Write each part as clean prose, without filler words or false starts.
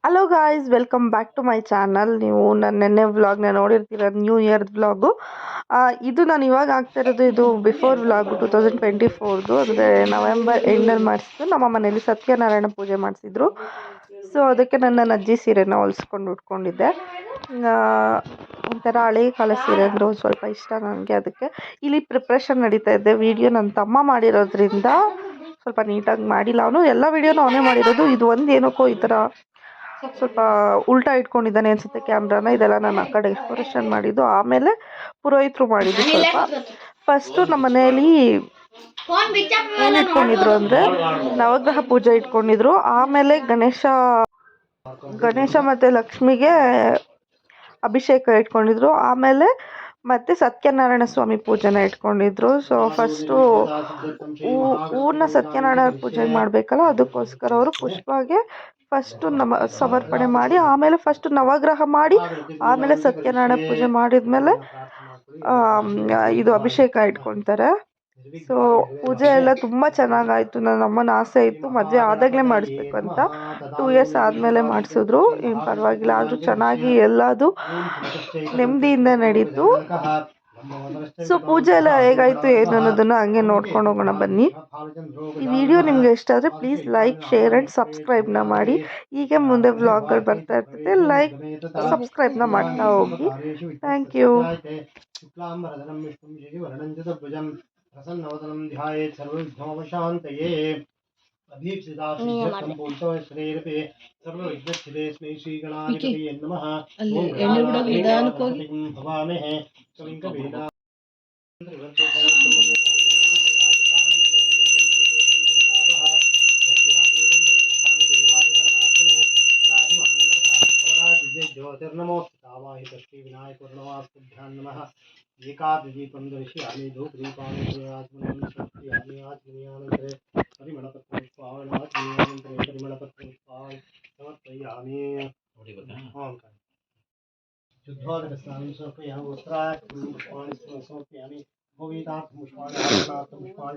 Hello guys, welcome back to my channel. ನೀವು ನನ್ನ ನೆನ್ನೆ ವ್ಲಾಗ್ನ ನೋಡಿರ್ತೀರ, ನ್ಯೂ ಇಯರ್ ವ್ಲಾಗು. ಇದು ನಾನು ಇವಾಗ ಆಗ್ತಾ ಇರೋದು, ಇದು ಬಿಫೋರ್ ವ್ಲಾಗು 2024ದು, ಅಂದರೆ ನವೆಂಬರ್ ಎಂಡಲ್ಲಿ ಮಾಡಿಸಿದ್ದು. ನಮ್ಮ ಮನೇಲಿ ಸತ್ಯನಾರಾಯಣ ಪೂಜೆ ಮಾಡಿಸಿದ್ರು. ಸೊ ಅದಕ್ಕೆ ನನ್ನ ಅಜ್ಜಿ ಸೀರೆನ ಹೊಲಿಸ್ಕೊಂಡು ಉಟ್ಕೊಂಡಿದ್ದೆ. ಒಂಥರ ಹಳೆ ಕಾಲ ಸೀರೆ ಅಂದರೆ ಒಂದು ಸ್ವಲ್ಪ ಇಷ್ಟ ನನಗೆ. ಅದಕ್ಕೆ ಇಲ್ಲಿ ಪ್ರಿಪ್ರೇಷನ್ ನಡೀತಾ ಇದೆ. ವಿಡಿಯೋ ನನ್ನ ತಮ್ಮ ಮಾಡಿರೋದ್ರಿಂದ ಸ್ವಲ್ಪ ನೀಟಾಗಿ ಮಾಡಿಲ್ಲ. ಅವನು ಎಲ್ಲ ವಿಡಿಯೋನೂ ಅವನೇ ಮಾಡಿರೋದು. ಇದು ಒಂದು ಏನಕ್ಕೋ ಈ ಥರ ಸ್ವಲ್ಪ ಉಲ್ಟಾ ಇಟ್ಕೊಂಡಿದ್ದಾನೆ ಅನ್ಸುತ್ತೆ ಕ್ಯಾಮ್ರಾನ. ಇದೆಲ್ಲ ನಾನು ಆ ಕಡೆ ಎಕ್ಸ್ಪ್ರೆಷನ್ ಮಾಡಿದ್ದು. ಆಮೇಲೆ ಪುರೋಹಿತರು ಮಾಡಿದ್ದು. ಸ್ವಲ್ಪ ಫಸ್ಟು ನಮ್ಮ ಮನೆಯಲ್ಲಿ ಏನು ಇಟ್ಕೊಂಡಿದ್ರು ಅಂದರೆ ನವಗ್ರಹ ಪೂಜೆ ಇಟ್ಕೊಂಡಿದ್ರು. ಆಮೇಲೆ ಗಣೇಶ ಮತ್ತು ಲಕ್ಷ್ಮಿಗೆ ಅಭಿಷೇಕ ಇಟ್ಕೊಂಡಿದ್ರು. ಆಮೇಲೆ ಮತ್ತು ಸತ್ಯನಾರಾಯಣ ಸ್ವಾಮಿ ಪೂಜೆನ ಇಟ್ಕೊಂಡಿದ್ರು. ಸೊ ಫಸ್ಟು ಹೂವನ್ನ ಸತ್ಯನಾರಾಯಣ ಪೂಜೆ ಮಾಡಬೇಕಲ್ಲ, ಅದಕ್ಕೋಸ್ಕರ ಅವರು ಪುಷ್ಪಗೆ ಫಸ್ಟು ಸಮರ್ಪಣೆ ಮಾಡಿ, ಆಮೇಲೆ ಫಸ್ಟು ನವಗ್ರಹ ಮಾಡಿ, ಆಮೇಲೆ ಸತ್ಯನಾರಾಯಣ ಪೂಜೆ ಮಾಡಿದ್ಮೇಲೆ ಇದು ಅಭಿಷೇಕ ಇಟ್ಕೊತಾರೆ. ಸೊ ಪೂಜೆ ಎಲ್ಲ ತುಂಬ ಚೆನ್ನಾಗಾಯಿತು. ನನ್ನ ಅಮ್ಮನ ಆಸೆ ಇತ್ತು ಮದುವೆ ಆದಾಗಲೇ ಮಾಡಿಸ್ಬೇಕು ಅಂತ. 2 ಇಯರ್ಸ್ ಆದಮೇಲೆ ಮಾಡಿಸಿದ್ರು. ಏನು ಪರವಾಗಿಲ್ಲ, ಆದರೂ ಚೆನ್ನಾಗಿ ಎಲ್ಲದು ನೆಮ್ಮದಿಯಿಂದ ನಡೀತು. ಸೊ ಪೂಜೆ ಎಲ್ಲ ಹೇಗಾಯಿತು ಏನು ಅನ್ನೋದನ್ನು ಹಂಗೆ ನೋಡ್ಕೊಂಡು ಹೋಗೋಣ ಬನ್ನಿ. ಈ ವಿಡಿಯೋ ನಿಮಗೆ ಇಷ್ಟ ಆದರೆ ಪ್ಲೀಸ್ ಲೈಕ್, ಶೇರ್ ಆ್ಯಂಡ್ ಸಬ್ಸ್ಕ್ರೈಬ್ನ ಮಾಡಿ. ಹೀಗೆ ಮುಂದೆ ವ್ಲಾಗ್ಗಳು ಬರ್ತಾ ಇರ್ತೈತೆ. ಲೈಕ್, ಸಬ್ಸ್ಕ್ರೈಬ್ನ ಮಾಡ್ತಾ ಹೋಗಿ. Thank you. ज्योतिर्नमोस्तावाहित श्री विनायक नमः नमः एकादीपं दर्शयामि धूपदीपानि प्रयाजमानं आचमनीयानन्तरे परिमलपत्रपुष्पाणि समर्पयामि। शुद्धोदकस्नानं समर्पयामि। वस्त्राणि समर्पयामि। भोगीतार्थपुष्पाणि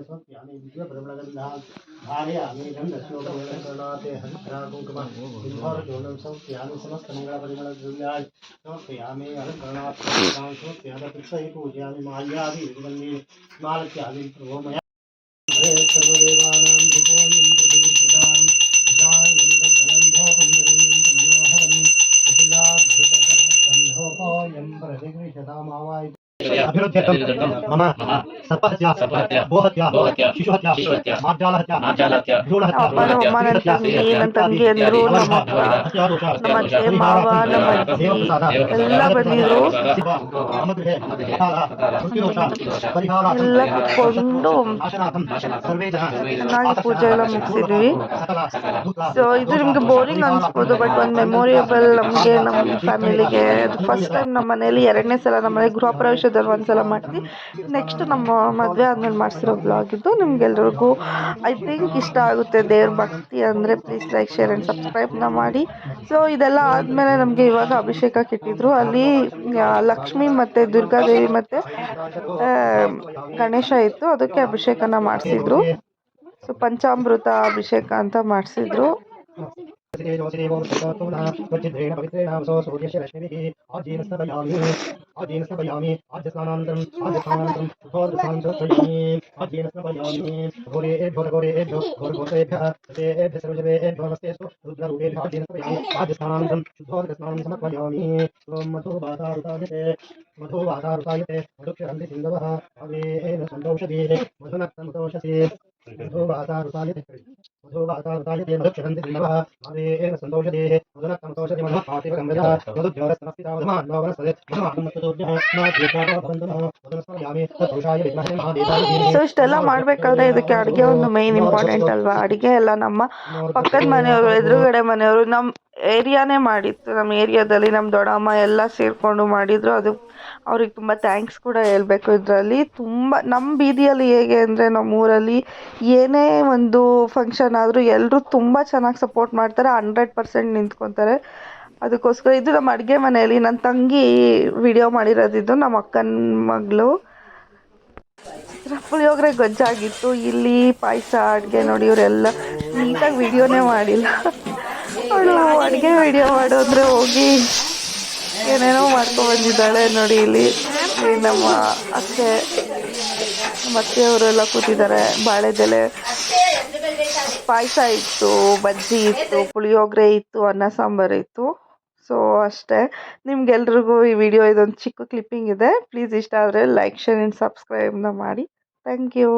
समर्पयामि। दिव्यपरिमलगन्धान् धारयामि। गन्धस्योपकरणाते हरिद्राकुङ्कुमं बिल्वचूर्णं समर्पयामि। समस्तमङ्गलपरिमलद्रव्याणि समर्पयामि। अलङ्करणार्थं समर्पयामि। पुष्पैः पूजयामि। माल्यादिगन्धे मालत्यादि प्रभोमया सर्वदेवानां भूपोऽयं प्रतिष्ठितां गजानन्दगणन्धोपं मनोहरं कपिलाभृतकन्दोपोऽयं प्रतिगृह्यतामावाय मम सर्पहत्या गोहत्या शिशुहत्या मार्जालहत्या भ्रूणहत्या ನನ್ನ ತಂಗಿ ಅಂದ್ರು, ನಮ್ಮ ಅಕ್ಕ, ನಮ್ಮ ಅತ್ತೆ ಮಾವ, ನಮ್ಮ ಅಜ್ಜಿ ಎಲ್ಲ ಬಂದಿದ್ರು. ಎಲ್ಲ ಕುತ್ಕೊಂಡು ಚೆನ್ನಾಗಿ ಪೂಜೆ ಎಲ್ಲ ಮುಗಿಸಿದ್ವಿ. ಸೊ ಇದು ನಿಮ್ಗೆ ಬೋರಿಂಗ್ ಅನ್ಸ್ಬೋದು, ಬಟ್ ಒಂದು ಮೆಮೊರಿಯಬಲ್ ನಮಗೆ, ನಮ್ಮ ಫ್ಯಾಮಿಲಿಗೆ. ಫಸ್ಟ್ ಟೈಮ್ ನಮ್ಮ ಮನೇಲಿ, 2ನೇ ಸಲ ನಮ್ಮ ಮನೆ ಗೃಹ ಪ್ರವೇಶದಲ್ಲಿ ಒಂದ್ಸಲ ಮಾಡ್ತೀವಿ. ನೆಕ್ಸ್ಟ್ ನಮ್ಮ ಮದುವೆ ಆದ್ಮೇಲೆ ಮಾಡಿಸಿರೋ ಬ್ಲಾಗ್ ಇದು. ನಿಮ್ಗೆಲ್ರಿಗೂ ಐ ಥಿಂಕ್ ಇಷ್ಟ ಆಗುತ್ತೆ. ದೇವ್ರ ಭಕ್ತಿ ಅಂದರೆ ಪ್ಲೀಸ್ ಲೈಕ್, ಶೇರ್ ಆ್ಯಂಡ್ ಸಬ್ಸ್ಕ್ರೈಬ್ನ ಮಾಡಿ. ಸೊ ಇದೆಲ್ಲ ಆದಮೇಲೆ ನಮಗೆ ಇವಾಗ ಅಭಿಷೇಕಕ್ಕೆ ಇಟ್ಟಿದ್ರು. ಅಲ್ಲಿ ಲಕ್ಷ್ಮಿ ಮತ್ತು ದುರ್ಗಾದೇವಿ ಮತ್ತು ಗಣೇಶ ಇತ್ತು, ಅದಕ್ಕೆ ಅಭಿಷೇಕನ ಮಾಡಿಸಿದ್ರು. ಸೊ ಪಂಚಾಮೃತ ಅಭಿಷೇಕ ಅಂತ ಮಾಡಿಸಿದ್ರು. वज्रेण पवित्रेण सूर्यस्य रश्मिभिः आजीन स्नपयामि आद्यस्नानानन्तरं शुद्धोदकस्नानं समर्पयामि। आजीन स्नपयामि। घोरेभ्यो घोरगोत्रेभ्यः तेभ्यः सर्वजवेभ्यो नमस्तेऽस्तु रुद्ररूपेभ्यः आजीन स्नपयामि। आद्यस्नानानन्तरं शुद्धोदकस्नानं समर्पयामि। मधुवातारुतायते मधुक्षरन्ति सिन्धवः अवेन सन्दौषधेः मधुनक्तमुतोषसे मधुवातारुतायते मधुक्षरन्ति सिन्धवः अवेन सन्दौषधेः मधुनक्तमुतोषधे मधुपातिव गङ्गजः मधुज्योरस्तमस्तिता मधुमान्नो वनस्पते मधुमानमत्तोभ्यः मधुस्मयामि तत्पुरुषाय विद्महे महादेवाय धीमहि। ಸೊ ಇಷ್ಟೆಲ್ಲ ಮಾಡಬೇಕಾದ್ರೆ ಇದಕ್ಕೆ ಅಡುಗೆ ಒಂದು ಮೇನ್ ಇಂಪಾರ್ಟೆಂಟ್ ಅಲ್ವಾ. ಅಡುಗೆ ಎಲ್ಲ ನಮ್ಮ ಪಕ್ಕದ ಮನೆಯವರು, ಎದುರುಗಡೆ ಮನೆಯವರು, ನಮ್ಮ ಏರಿಯಾನೇ ಮಾಡಿತ್ತು. ನಮ್ಮ ಏರಿಯಾದಲ್ಲಿ ನಮ್ಮ ದೊಡ್ಡಮ್ಮ ಎಲ್ಲ ಸೇರಿಕೊಂಡು ಮಾಡಿದರು. ಅದು ಅವ್ರಿಗೆ ತುಂಬ ಥ್ಯಾಂಕ್ಸ್ ಕೂಡ ಹೇಳಬೇಕು. ಇದರಲ್ಲಿ ತುಂಬ ನಮ್ಮ ಬೀದಿಯಲ್ಲಿ ಹೇಗೆ ಅಂದರೆ, ನಮ್ಮ ಊರಲ್ಲಿ ಏನೇ ಒಂದು ಫಂಕ್ಷನ್ ಆದರೂ ಎಲ್ಲರೂ ತುಂಬ ಚೆನ್ನಾಗಿ ಸಪೋರ್ಟ್ ಮಾಡ್ತಾರೆ, 100% ನಿಂತ್ಕೊತಾರೆ. ಅದಕ್ಕೋಸ್ಕರ ಇದು ನಮ್ಮ ಅಡುಗೆ ಮನೆಯಲ್ಲಿ ನನ್ನ ತಂಗಿ ವಿಡಿಯೋ ಮಾಡಿರೋದಿದ್ದು, ನಮ್ಮ ಅಕ್ಕನ ಮಗಳು. ಪುಳಿಯೋಗರೆ ಗೊಜ್ಜಾಗಿತ್ತು. ಇಲ್ಲಿ ಪಾಯಸ, ಅಡುಗೆ ನೋಡಿ ಇವರೆಲ್ಲ ನೀಟಾಗಿ ವಿಡಿಯೋನೇ ಮಾಡಿಲ್ಲ. ಅವಳು ಅಡುಗೆ ವಿಡಿಯೋ ಮಾಡು ಅಂದರೆ ಹೋಗಿ ಏನೇನೋ ಬಂದಿದ್ದಾಳೆ ನೋಡಿ. ಇಲ್ಲಿ ನಮ್ಮ ಅತ್ತೆ ನಮ್ಮ ಅತ್ತೆಯವರೆಲ್ಲ ಕೂತಿದ್ದಾರೆ. ಬಾಳೆದೆಲೆ ಪಾಯಸ ಇತ್ತು, ಬಜ್ಜಿ ಇತ್ತು, ಪುಳಿಯೋಗರೆ ಇತ್ತು, ಅನ್ನ ಸಾಂಬಾರು ಇತ್ತು. ಸೊ ಅಷ್ಟೇ. ನಿಮ್ಗೆಲ್ರಿಗೂ ಈ ವಿಡಿಯೋ ಇದೊಂದು ಚಿಕ್ಕ ಕ್ಲಿಪ್ಪಿಂಗ್ ಇದೆ. ಪ್ಲೀಸ್ ಇಷ್ಟ ಆದರೆ ಲೈಕ್, ಶೇರ್ ಆ್ಯಂಡ್ ಸಬ್ಸ್ಕ್ರೈಬ್ನ ಮಾಡಿ. Thank you.